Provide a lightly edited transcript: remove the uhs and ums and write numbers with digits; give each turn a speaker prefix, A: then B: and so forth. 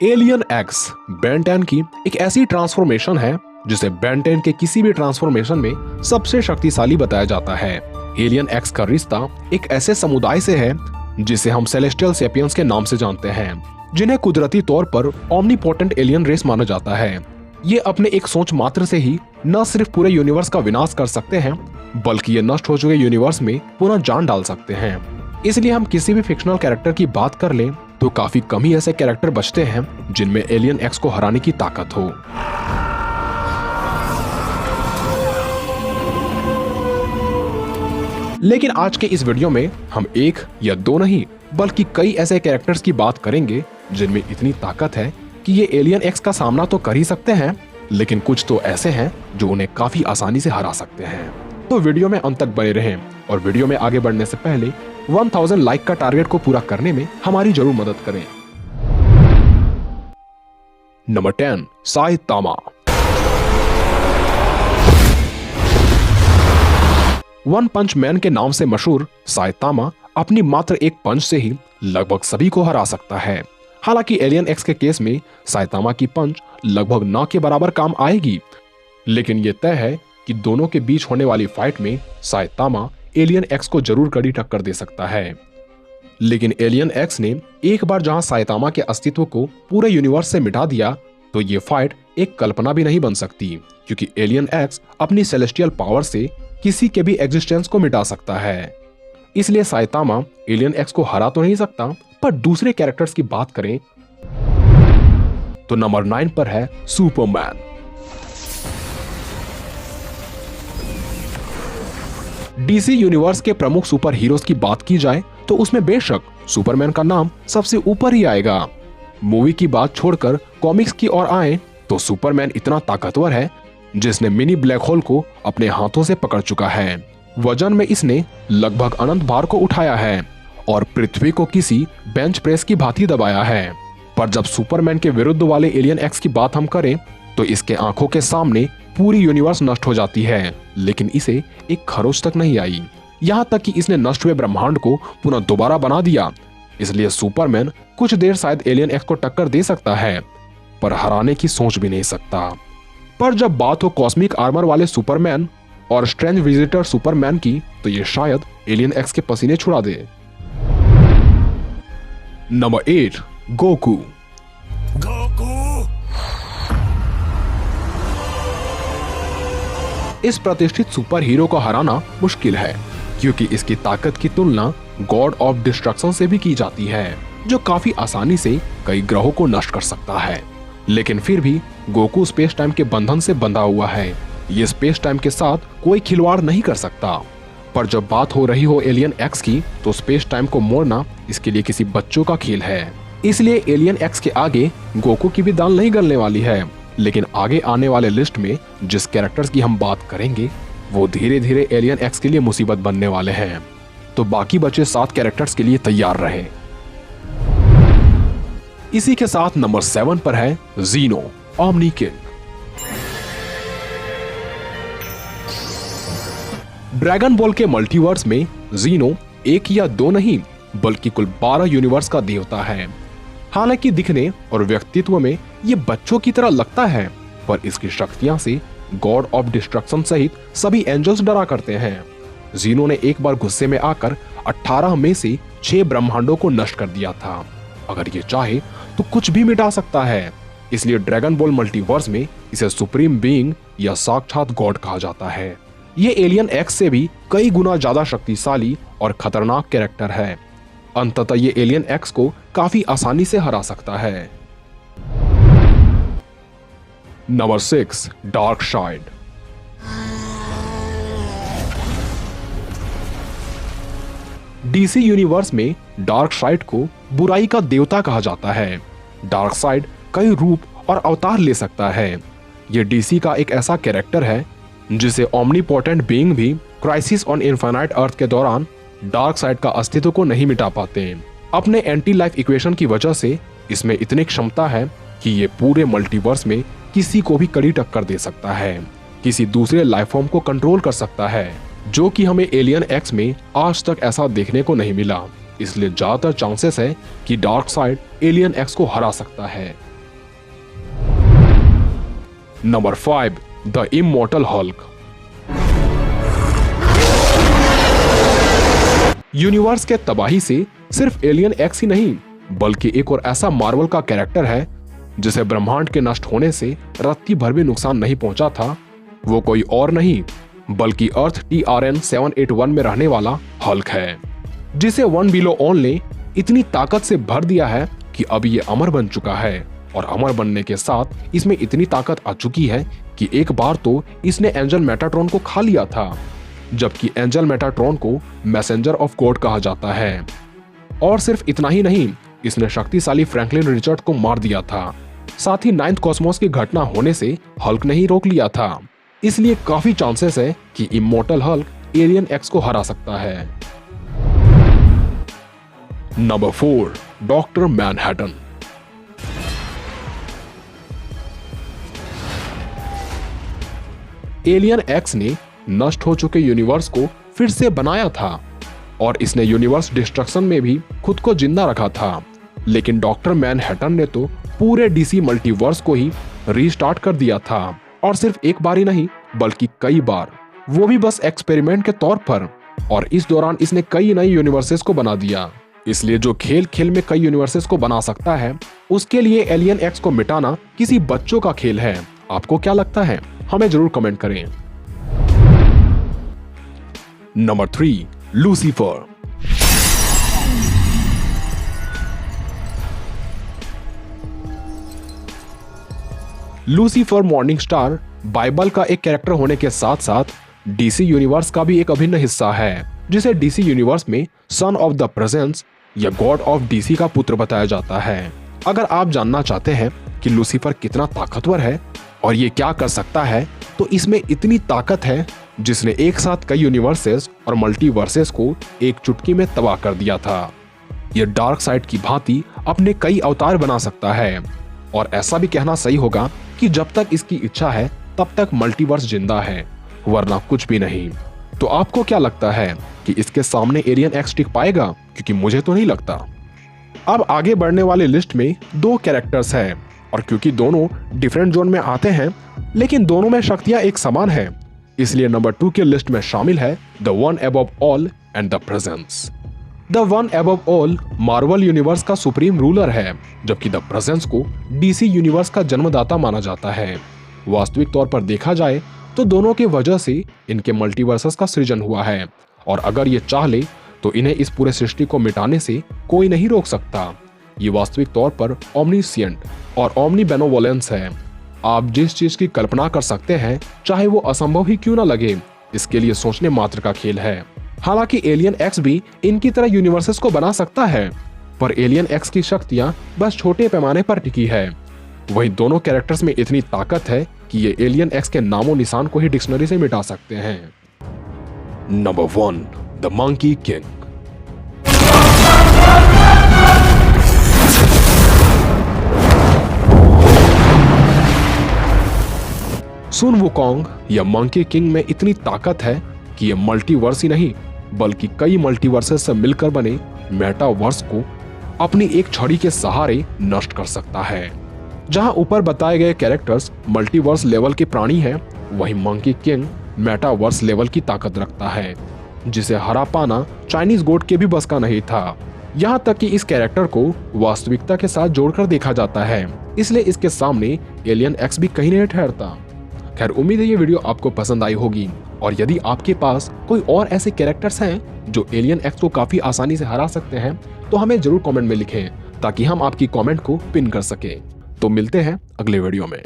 A: Alien x Ben 10 की एक ऐसी ट्रांसफॉर्मेशन है जिसे बेन 10 के किसी भी ट्रांसफॉर्मेशन में सबसे शक्तिशाली बताया जाता है। एलियन एक्स का रिश्ता एक ऐसे समुदाय से है जिसे हम सेलेस्टियल सेपियंस के नाम से जानते हैं, जिन्हें कुदरती तौर पर ओमनीपोटेंट एलियन रेस माना जाता है। ये अपने एक सोच मात्र से ही न सिर्फ पूरे यूनिवर्स का विनाश कर सकते हैं, बल्कि ये नष्ट हो चुके यूनिवर्स में पुनः जान डाल सकते हैं। इसलिए हम किसी भी फिक्शनल कैरेक्टर की बात कर लें तो काफी कम ही ऐसे कैरेक्टर बचते हैं जिनमें एलियन एक्स को हराने की ताकत हो। लेकिन आज के इस वीडियो में हम एक या दो नहीं बल्कि कई ऐसे कैरेक्टर्स की बात करेंगे जिनमें इतनी ताकत है कि ये एलियन एक्स का सामना तो कर ही सकते हैं, लेकिन कुछ तो ऐसे हैं जो उन्हें काफी आसानी से हरा सकते हैं। तो वीडियो में अंत तक बने रहें और वीडियो में आगे बढ़ने से पहले 1000 लाइक का टारगेट को पूरा करने में हमारी जरूर मदद करें। Number 10, Saitama. वन पंच मैन के नाम से मशहूर साइतामा अपनी मात्र एक पंच से ही लगभग सभी को हरा सकता है। हालांकि एलियन एक्स के केस में साइतामा की पंच लगभग न के बराबर काम आएगी, लेकिन यह तय है कि दोनों के बीच होने वाली फाइट में साइतामा एलियन एक्स को जरूर कड़ी टक्कर दे सकता है। लेकिन एलियन एक्स ने एक बार जहां साइतामा के अस्तित्व को पूरे यूनिवर्स से मिटा दिया तो ये फाइट एक कल्पना भी नहीं बन सकती, क्योंकि एलियन एक्स अपनी सेलेस्टियल पावर से किसी के भी एग्जिस्टेंस को मिटा सकता है। इसलिए साइतामा एलियन एक्स को हरा तो नहीं सकता, पर दूसरे कैरेक्टर्स की बात करें तो नंबर 9 पर है सुपरमैन। डीसी यूनिवर्स के प्रमुख सुपर हीरोज की बात की जाए तो उसमें बेशक सुपरमैन का नाम सबसे ऊपर ही आएगा। मूवी की बात छोड़कर कॉमिक्स की ओर आए तो सुपरमैन इतना ताकतवर है जिसने मिनी ब्लैक होल को अपने हाथों से पकड़ चुका है। वजन में इसने लगभग अनंत भार को उठाया है और पृथ्वी को किसी बेंच प्रेस की भांति दबाया है। पर जब सुपरमैन के विरुद्ध वाले एलियन एक्स की बात हम करें तो इसके आंखों के सामने पूरी यूनिवर्स नष्ट हो जाती है, लेकिन इसे एक खरोच तक नहीं आई। यहाँ तक कि इसने नष्ट हुए ब्रह्मांड को पुनः दोबारा बना दिया। इसलिए सुपरमैन कुछ देर शायद एलियन एक्स को टक्कर दे सकता है, पर हराने की सोच भी नहीं सकता। पर जब बात हो कॉस्मिक आर्मर वाले सुपरमैन और स्ट्रेंज विजिटर सुपरमैन की तो ये शायद एलियन एक्स के पसीने छुड़ा दे। Number 8, Goku. इस प्रतिष्ठित सुपर हीरो को हराना मुश्किल है, क्योंकि इसकी ताकत की तुलना गॉड ऑफ डिस्ट्रक्शन से भी की जाती है, जो काफी आसानी से कई ग्रहों को नष्ट कर सकता है। लेकिन फिर भी गोकू स्पेस टाइम के बंधन से बंधा हुआ है। ये स्पेस टाइम के साथ कोई खिलवाड़ नहीं कर सकता। पर जब बात हो रही हो एलियन एक्स की तो स्पेस टाइम को मोड़ना इसके लिए किसी बच्चों का खेल है। इसलिए एलियन एक्स के आगे गोकू की भी दाल नहीं गलने वाली है। लेकिन आगे आने वाले लिस्ट में जिस कैरेक्टर्स की हम बात करेंगे वो धीरे धीरे एलियन एक्स के लिए मुसीबत बनने वाले हैं। तो बाकी बचे 7 कैरेक्टर्स के लिए तैयार रहे। इसी के साथ नंबर 7 पर है जीनो, ओमनी किंग। ड्रैगन बॉल के मल्टीवर्स में जीनो एक या दो नहीं बल्कि कुल 12 यूनिवर्स का देवता है। हालांकि दिखने और व्यक्तित्व में ये बच्चों की तरह लगता है, पर इसकी शक्तियां से गॉड ऑफ डिस्ट्रक्शन सहित सभी एंजल्स डरा करते हैं। जीनो ने एक बार गुस्से में आकर 18 में से 6 ब्रह्मांडों को नष्ट कर दिया था। अगर ये चाहे तो कुछ भी मिटा सकता है। इसलिए ड्रैगन बॉल मल्टीवर्स में इसे सुप्रीम बीइंग या साक्षात गॉड कहा जाता है। ये एलियन एक्स से भी कई गुना ज्यादा शक्तिशाली और खतरनाक कैरेक्टर है। अंततः ये एलियन एक्स को काफी आसानी से हरा सकता है। Number 6, dark side. डीसी यूनिवर्स में डार्कसाइड को बुराई का देवता कहा जाता है। डार्कसाइड कई रूप और अवतार ले सकता है। यह डीसी का एक ऐसा कैरेक्टर है जिसे ओमनीपोटेंट बीइंग भी क्राइसिस ऑन इनफाइनाइट अर्थ के दौरान डार्कसाइड का अस्तित्व को नहीं मिटा पाते। अपने एंटी लाइफ इक्वेशन की वजह से इसमें इतनी क्षमता है कि ये पूरे मल्टीवर्स में किसी को भी कड़ी टक्कर दे सकता है, किसी दूसरे लाइफ फॉर्म को कंट्रोल कर सकता है, जो कि हमें एलियन एक्स में आज तक ऐसा देखने को नहीं मिला। इसलिए ज्यादातर चांसेस है कि डार्कसाइड एलियन एक्स को हरा सकता है। Number 5, the immortal Hulk. Universe के तबाही से सिर्फ एलियन एक्स ही नहीं, बल्कि एक और ऐसा मार्वल का कैरेक्टर है जिसे ब्रह्मांड के नष्ट होने से रत्ती भर भी नुकसान नहीं पहुंचा था। वो कोई और नहीं बल्कि अर्थ TRN 781 में रहने वाला हल्क है, जिसे वन बिलो ऑन ने इतनी ताकत से भर दिया है कि अब ये अमर बन चुका है। और अमर बनने के साथ इसमें इतनी ताकत आ चुकी है कि एक बार तो इसने एंजल मेटाट्रॉन को खा लिया था, जबकि एंजल मेटाट्रॉन को मैसेंजर ऑफ गॉड कहा जाता है। और सिर्फ इतना ही नहीं, इसने शक्तिशाली फ्रैंकलिन रिचर्ड को मार दिया था। साथ ही 9th कॉस्मोस की घटना होने से हल्क ने ही रोक लिया था। इसलिए काफी चांसेस है कि इमॉर्टल हल्क एलियन एक्स को हरा सकता है। Number 4, doctor Manhattan. Alien x ने नष्ट हो चुके यूनिवर्स को फिर से बनाया था और इसने यूनिवर्स डिस्ट्रक्शन में भी खुद को जिंदा रखा था। लेकिन डॉक्टर मैनहट्टन ने तो पूरे DC मल्टीवर्स को ही रीस्टार्ट कर दिया था, और सिर्फ एक बार ही नहीं बल्कि कई बार, वो भी बस एक्सपेरिमेंट के तौर पर। और इस दौरान इसने कई नई यूनिवर्सेस को बना दिया। इसलिए जो खेल खेल में कई यूनिवर्सेस को बना सकता है, उसके लिए एलियन एक्स को मिटाना किसी बच्चों का खेल है। आपको क्या लगता है? हमें जरूर कमेंट करें। Number 3, Lucifer. Lucifer morning star Bible का एक कैरेक्टर होने के साथ साथ DC यूनिवर्स का भी एक अभिन्न हिस्सा है, जिसे DC यूनिवर्स में सन ऑफ द प्रेजेंस या गॉड ऑफ DC का पुत्र बताया जाता है। अगर आप जानना चाहते हैं कि लूसीफर कितना ताकतवर है और ये क्या कर सकता है, तो इसमें इतनी ताकत है जिसने एक साथ कई यूनिवर्सेस और मल्टीवर्सेस को एक चुटकी में तबाह कर दिया था। ये डार्क साइड की भांति अपने कई अवतार बना सकता है, और ऐसा भी कहना सही होगा कि जब तक इसकी इच्छा है तब तक मल्टीवर्स जिंदा है, वरना कुछ भी नहीं। तो आपको क्या लगता है कि इसके सामने एलियन एक्स टिक पाएगा? क्योंकि मुझे तो नहीं लगता। अब आगे बढ़ने वाली लिस्ट में 2 कैरेक्टर्स हैं, और क्योंकि दोनों डिफरेंट जोन में आते हैं लेकिन दोनों में शक्तियां एक समान है, इसलिए नंबर 2 की लिस्ट में शामिल है the one above all and the presence. The one above all Marvel universe का सुप्रीम रूलर है, जबकि द प्रेजेंस को DC यूनिवर्स का जन्मदाता माना जाता है। वास्तविक तौर पर देखा जाए तो दोनों की वजह से इनके मल्टीवर्सेस का सृजन हुआ है, और अगर ये चाह ले तो इन्हें इस पूरे सृष्टि को मिटाने से कोई नहीं रोक सकता। ये वास्तविक तौर पर ओमनीसिएंट और ओमनी बेनोवोलेंस है। आप जिस चीज की कल्पना कर सकते हैं, चाहे वो असंभव ही क्यों ना लगे, इसके लिए सोचने मात्र का खेल है। हालांकि एलियन एक्स भी इनकी तरह यूनिवर्सेस को बना सकता है, पर एलियन एक्स की शक्तियां बस छोटे पैमाने पर टिकी है। वहीं दोनों कैरेक्टर्स में इतनी ताकत है कि ये एलियन एक्स के नामो निशान को ही डिक्शनरी से मिटा सकते हैं। Number 1, the monkey king. Soon Wukong या मंकी किंग में इतनी ताकत है कि ये मल्टीवर्स ही नहीं बल्कि कई मल्टीवर्सेस से मिलकर बने मेटावर्स को अपनी एक छड़ी के सहारे नष्ट कर सकता है। जहां ऊपर बताए गए कैरेक्टर्स मल्टीवर्स लेवल के प्राणी हैं, वहीं मंकी किंग मेटावर्स लेवल की ताकत रखता है, जिसे हरा पाना चाइनीज गॉड के भी बस का नहीं था। यहाँ तक कि इस कैरेक्टर को वास्तविकता के साथ जोड़कर देखा जाता है, इसलिए इसके सामने एलियन एक्स भी कहीं नहीं ठहरता। खैर, उम्मीद है ये वीडियो आपको पसंद आई होगी, और यदि आपके पास कोई और ऐसे कैरेक्टर्स हैं जो एलियन एक्स को काफी आसानी से हरा सकते हैं, तो हमें जरूर कमेंट में लिखें ताकि हम आपकी कमेंट को पिन कर सकें। तो मिलते हैं अगले वीडियो में।